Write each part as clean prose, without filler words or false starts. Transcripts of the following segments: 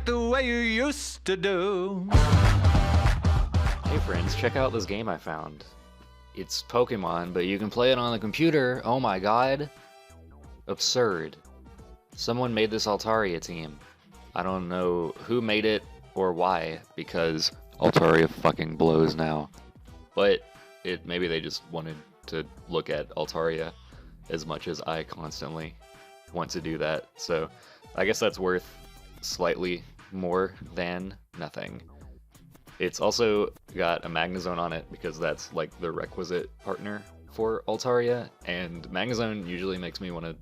the way you used to do. Hey friends, check out this game I found. It's Pokemon, but you can play it on the computer. Oh my god. Absurd. Someone made this Altaria team. I don't know who made it or why, because Altaria fucking blows now. But maybe they just wanted to look at Altaria as much as I constantly want to do that. So I guess that's worth slightly more than nothing. It's also got a Magnezone on it because that's like the requisite partner for Altaria, and Magnezone usually makes me want to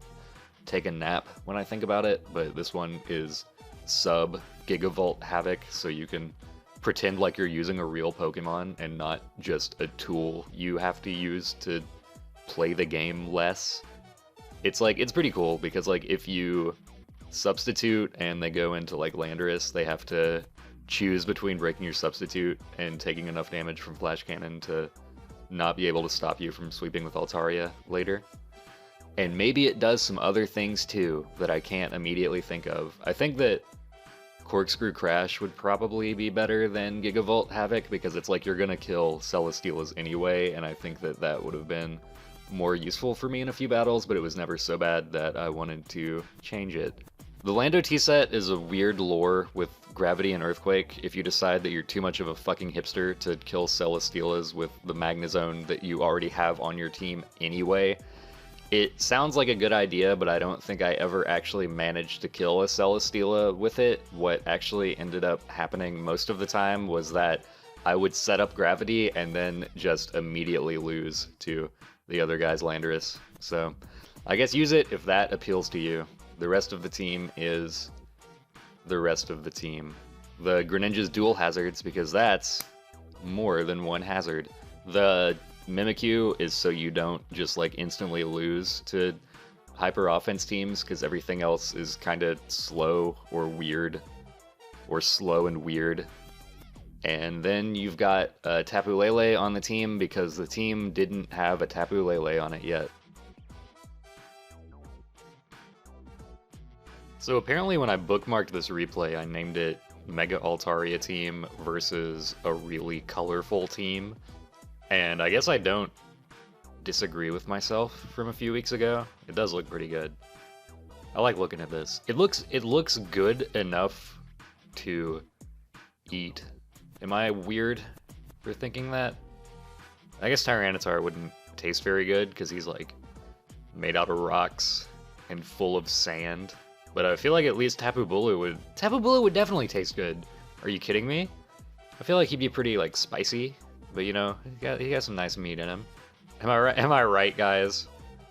take a nap when I think about it, but this one is sub Gigavolt Havoc, so you can pretend like you're using a real Pokemon and not just a tool you have to use to play the game less. It's pretty cool because like if you substitute and they go into like Landorus, they have to choose between breaking your substitute and taking enough damage from Flash Cannon to not be able to stop you from sweeping with Altaria later. And maybe it does some other things too that I can't immediately think of. I think that Corkscrew Crash would probably be better than Gigavolt Havoc because it's like you're gonna kill Celesteela's anyway, and I think that that would have been more useful for me in a few battles, but it was never so bad that I wanted to change it. The Lando T-set is a weird lore with Gravity and Earthquake if you decide that you're too much of a fucking hipster to kill Celesteela's with the Magnezone that you already have on your team anyway. It sounds like a good idea, but I don't think I ever actually managed to kill a Celesteela with it. What actually ended up happening most of the time was that I would set up Gravity and then just immediately lose to the other guy's Landorus. So I guess use it if that appeals to you. The rest of the team is the rest of the team. The Greninja's dual hazards, because that's more than one hazard. The Mimikyu is so you don't just like instantly lose to hyper offense teams, because everything else is kind of slow or weird, or slow and weird. And then you've got Tapu Lele on the team because the team didn't have a Tapu Lele on it yet. So apparently when I bookmarked this replay, I named it Mega Altaria Team versus a really colorful team. And I guess I don't disagree with myself from a few weeks ago. It does look pretty good. I like looking at this. It looks good enough to eat. Am I weird for thinking that? I guess Tyranitar wouldn't taste very good because he's like made out of rocks and full of sand. But I feel like at least Tapu Bulu would definitely taste good. Are you kidding me? I feel like he'd be pretty like spicy, but you know, he got some nice meat in him. Am I right, guys?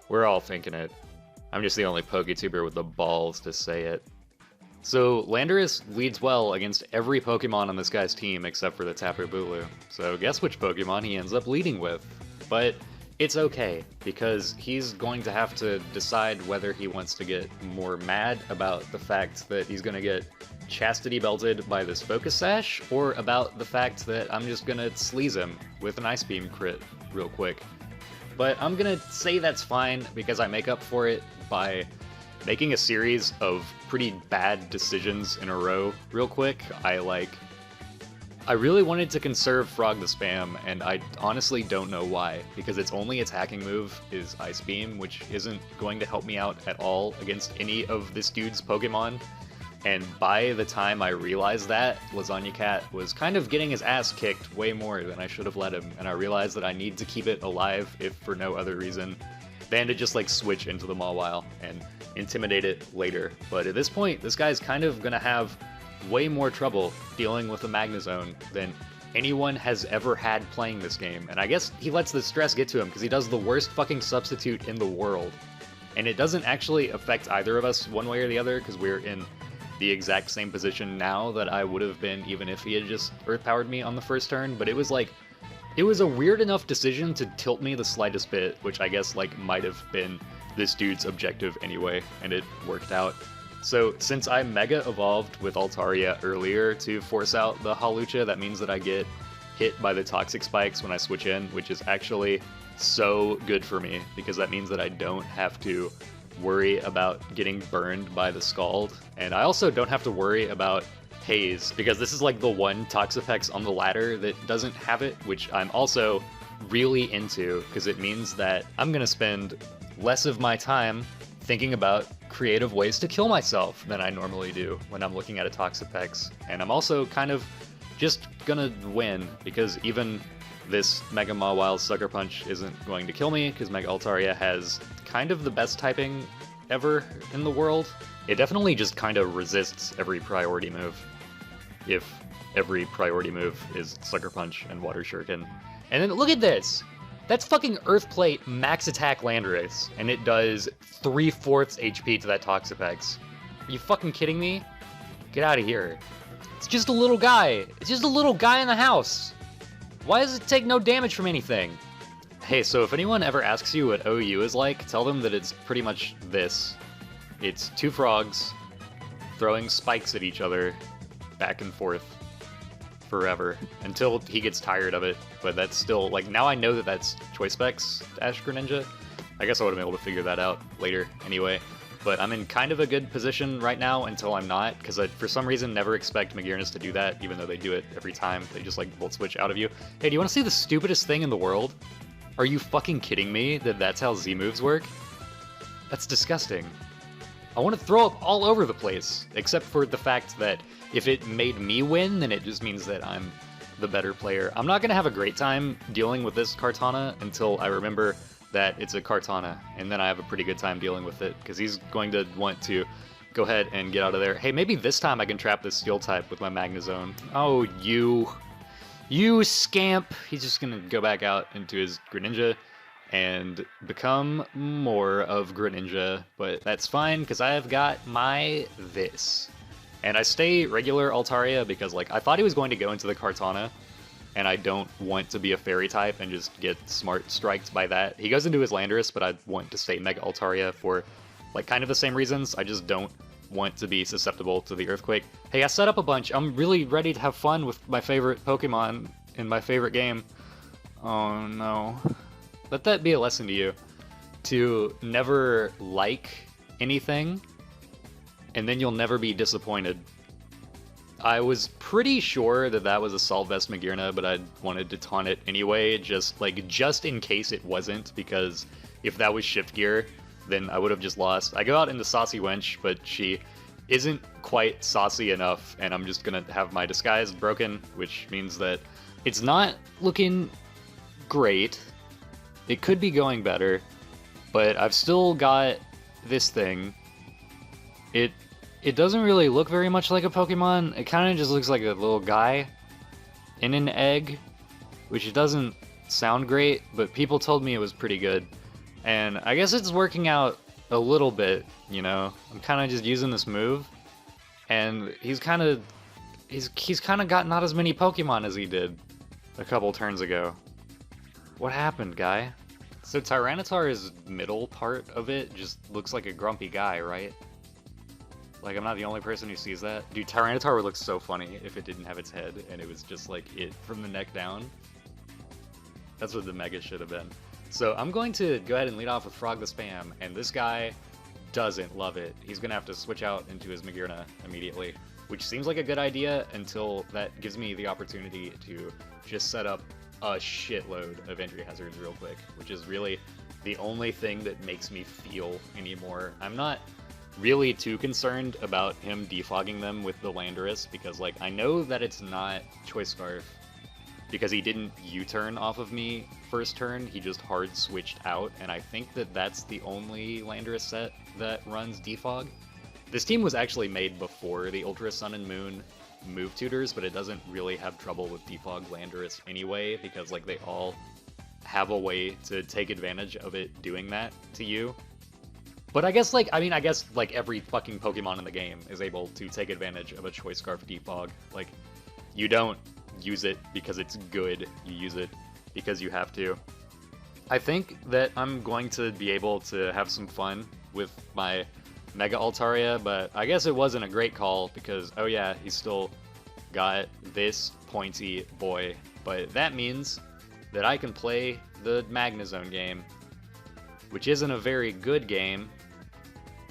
We're all thinking it. I'm just the only PokeTuber with the balls to say it. So Landorus leads well against every Pokemon on this guy's team except for the Tapu Bulu. So guess which Pokemon he ends up leading with. But it's okay, because he's going to have to decide whether he wants to get more mad about the fact that he's going to get chastity belted by this Focus Sash, or about the fact that I'm just going to sleaze him with an Ice Beam crit real quick. But I'm going to say that's fine, because I make up for it by making a series of pretty bad decisions in a row real quick. I really wanted to conserve Frog the Spam, and I honestly don't know why, because its only attacking move is Ice Beam, which isn't going to help me out at all against any of this dude's Pokemon. And by the time I realized that, Lasagna Cat was kind of getting his ass kicked way more than I should have let him, and I realized that I need to keep it alive, if for no other reason than to just like switch into the Mawile and intimidate it later. But at this point, this guy's kind of gonna have way more trouble dealing with a Magnezone than anyone has ever had playing this game. And I guess he lets the stress get to him because he does the worst fucking substitute in the world. And it doesn't actually affect either of us one way or the other because we're in the exact same position now that I would have been even if he had just Earth Powered me on the first turn. But it was a weird enough decision to tilt me the slightest bit, which I guess like might have been this dude's objective anyway, and it worked out. So since I Mega Evolved with Altaria earlier to force out the Hawlucha, that means that I get hit by the Toxic Spikes when I switch in, which is actually so good for me, because that means that I don't have to worry about getting burned by the Scald, and I also don't have to worry about Haze, because this is like the one Toxapex on the ladder that doesn't have it, which I'm also really into, because it means that I'm gonna spend less of my time thinking about creative ways to kill myself than I normally do when I'm looking at a Toxapex. And I'm also kind of just gonna win, because even this Mega Mawile Sucker Punch isn't going to kill me, because Mega Altaria has kind of the best typing ever in the world. It definitely just kind of resists every priority move, if every priority move is Sucker Punch and Water Shuriken. And then look at this! That's fucking Earth Plate max attack Landorus, and it does 3/4 HP to that Toxapex. Are you fucking kidding me? Get out of here. It's just a little guy. It's just a little guy in the house. Why does it take no damage from anything? Hey, so if anyone ever asks you what OU is like, tell them that it's pretty much this. It's two frogs throwing spikes at each other back and forth forever until he gets tired of it. But that's still, like, now I know that that's choice specs Ash Greninja. I guess I would have been able to figure that out later anyway. But I'm in kind of a good position right now until I'm not, because I, for some reason, never expect Magnezone to do that, even though they do it every time. They just, like, volt switch out of you. Hey, do you want to see the stupidest thing in the world? Are you fucking kidding me that that's how Z moves work? That's disgusting. I want to throw up all over the place, except for the fact that if it made me win, then it just means that I'm the better player. I'm not going to have a great time dealing with this Kartana until I remember that it's a Kartana, and then I have a pretty good time dealing with it, because he's going to want to go ahead and get out of there. Hey, maybe this time I can trap this Steel type with my Magnezone. Oh, you scamp! He's just going to go back out into his Greninja and become more of Greninja, but that's fine, because I have got my this. And I stay regular Altaria because, like, I thought he was going to go into the Kartana, and I don't want to be a fairy type and just get smart striked by that. He goes into his Landorus, but I want to stay Mega Altaria for, like, kind of the same reasons. I just don't want to be susceptible to the Earthquake. Hey, I set up a bunch. I'm really ready to have fun with my favorite Pokemon in my favorite game. Oh, no. Let that be a lesson to you. To never like anything, and then you'll never be disappointed. I was pretty sure that that was a Solvest Magearna, but I wanted to taunt it anyway, just in case it wasn't, because if that was Shift Gear, then I would have just lost. I go out into Saucy Wench, but she isn't quite saucy enough, and I'm just gonna have my disguise broken, which means that it's not looking great. It could be going better, but I've still got this thing. It doesn't really look very much like a Pokemon. It kind of just looks like a little guy in an egg, which doesn't sound great, but people told me it was pretty good. And I guess it's working out a little bit, you know? I'm kind of just using this move, and he's kind of got not as many Pokemon as he did a couple turns ago. What happened, guy? So Tyranitar's middle part of it just looks like a grumpy guy, right? Like, I'm not the only person who sees that. Dude, Tyranitar would look so funny if it didn't have its head and it was just like it from the neck down. That's what the Mega should have been. So I'm going to go ahead and lead off with Frog the Spam, and this guy doesn't love it. He's going to have to switch out into his Magearna immediately, which seems like a good idea until that gives me the opportunity to just set up a shitload of entry hazards real quick, which is really the only thing that makes me feel anymore. I'm not really too concerned about him defogging them with the Landorus, because, like, I know that it's not Choice Scarf, because he didn't U-turn off of me first turn, he just hard switched out, and I think that that's the only Landorus set that runs defog. This team was actually made before the Ultra Sun and Moon move tutors, but it doesn't really have trouble with defog Landorus anyway, because, like, they all have a way to take advantage of it doing that to you. But I guess, like, every fucking Pokemon in the game is able to take advantage of a Choice Scarf defog. Like, you don't use it because it's good, you use it because you have to. I think that I'm going to be able to have some fun with my Mega Altaria, but I guess it wasn't a great call because, oh yeah, he's still got this pointy boy. But that means that I can play the Magnezone game, which isn't a very good game,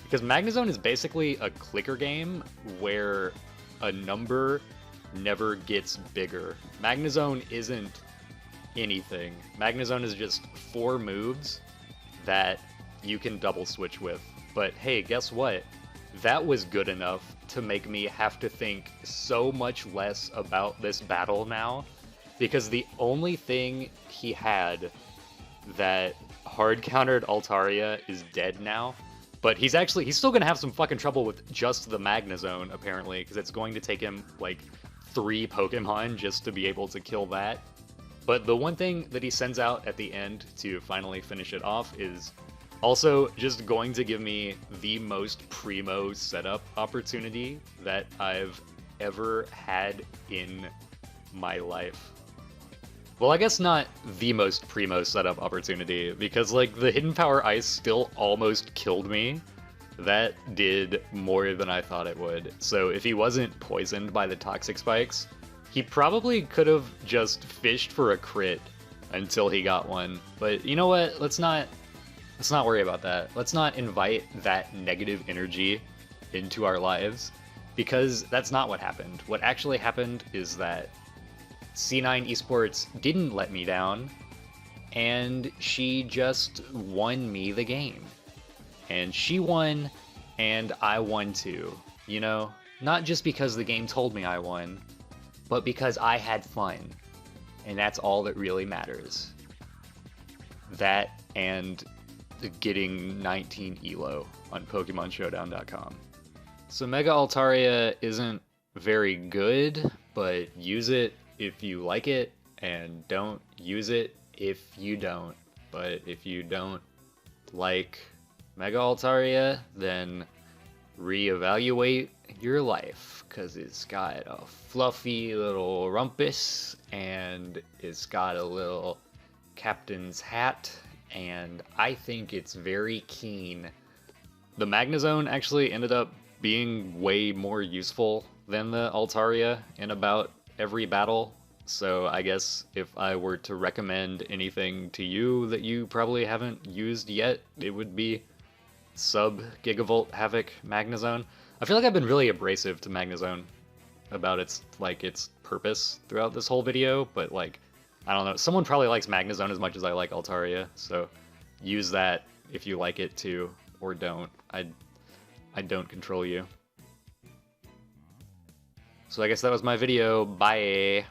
because Magnezone is basically a clicker game where a number never gets bigger. Magnezone isn't anything. Magnezone is just 4 moves that you can double switch with. But hey, guess what? That was good enough to make me have to think so much less about this battle now, because the only thing he had that hard countered Altaria is dead now. But he's still gonna have some fucking trouble with just the Magnezone, apparently, because it's going to take him like 3 Pokemon just to be able to kill that. But the one thing that he sends out at the end to finally finish it off is also just going to give me the most primo setup opportunity that I've ever had in my life. Well, I guess not the most primo setup opportunity, because like the Hidden Power Ice still almost killed me. That did more than I thought it would. So if he wasn't poisoned by the Toxic Spikes, he probably could have just fished for a crit until he got one. But you know what? Let's not worry about that. Let's not invite that negative energy into our lives, because that's not what happened. What actually happened is that C9 Esports didn't let me down, and she just won me the game. And she won, and I won too. You know, not just because the game told me I won, but because I had fun. And that's all that really matters. That and getting 19 ELO on PokemonShowdown.com. So Mega Altaria isn't very good, but use it if you like it, and don't use it if you don't. But if you don't like Mega Altaria, then reevaluate your life, because it's got a fluffy little rumpus, and it's got a little captain's hat, and I think it's very keen. The Magnezone actually ended up being way more useful than the Altaria in about every battle, so I guess if I were to recommend anything to you that you probably haven't used yet, it would be sub-Gigavolt Havoc Magnezone. I feel like I've been really abrasive to Magnezone about its purpose throughout this whole video, but like, I don't know, someone probably likes Magnezone as much as I like Altaria, so use that if you like it too, or don't. I don't control you. So I guess that was my video. Bye!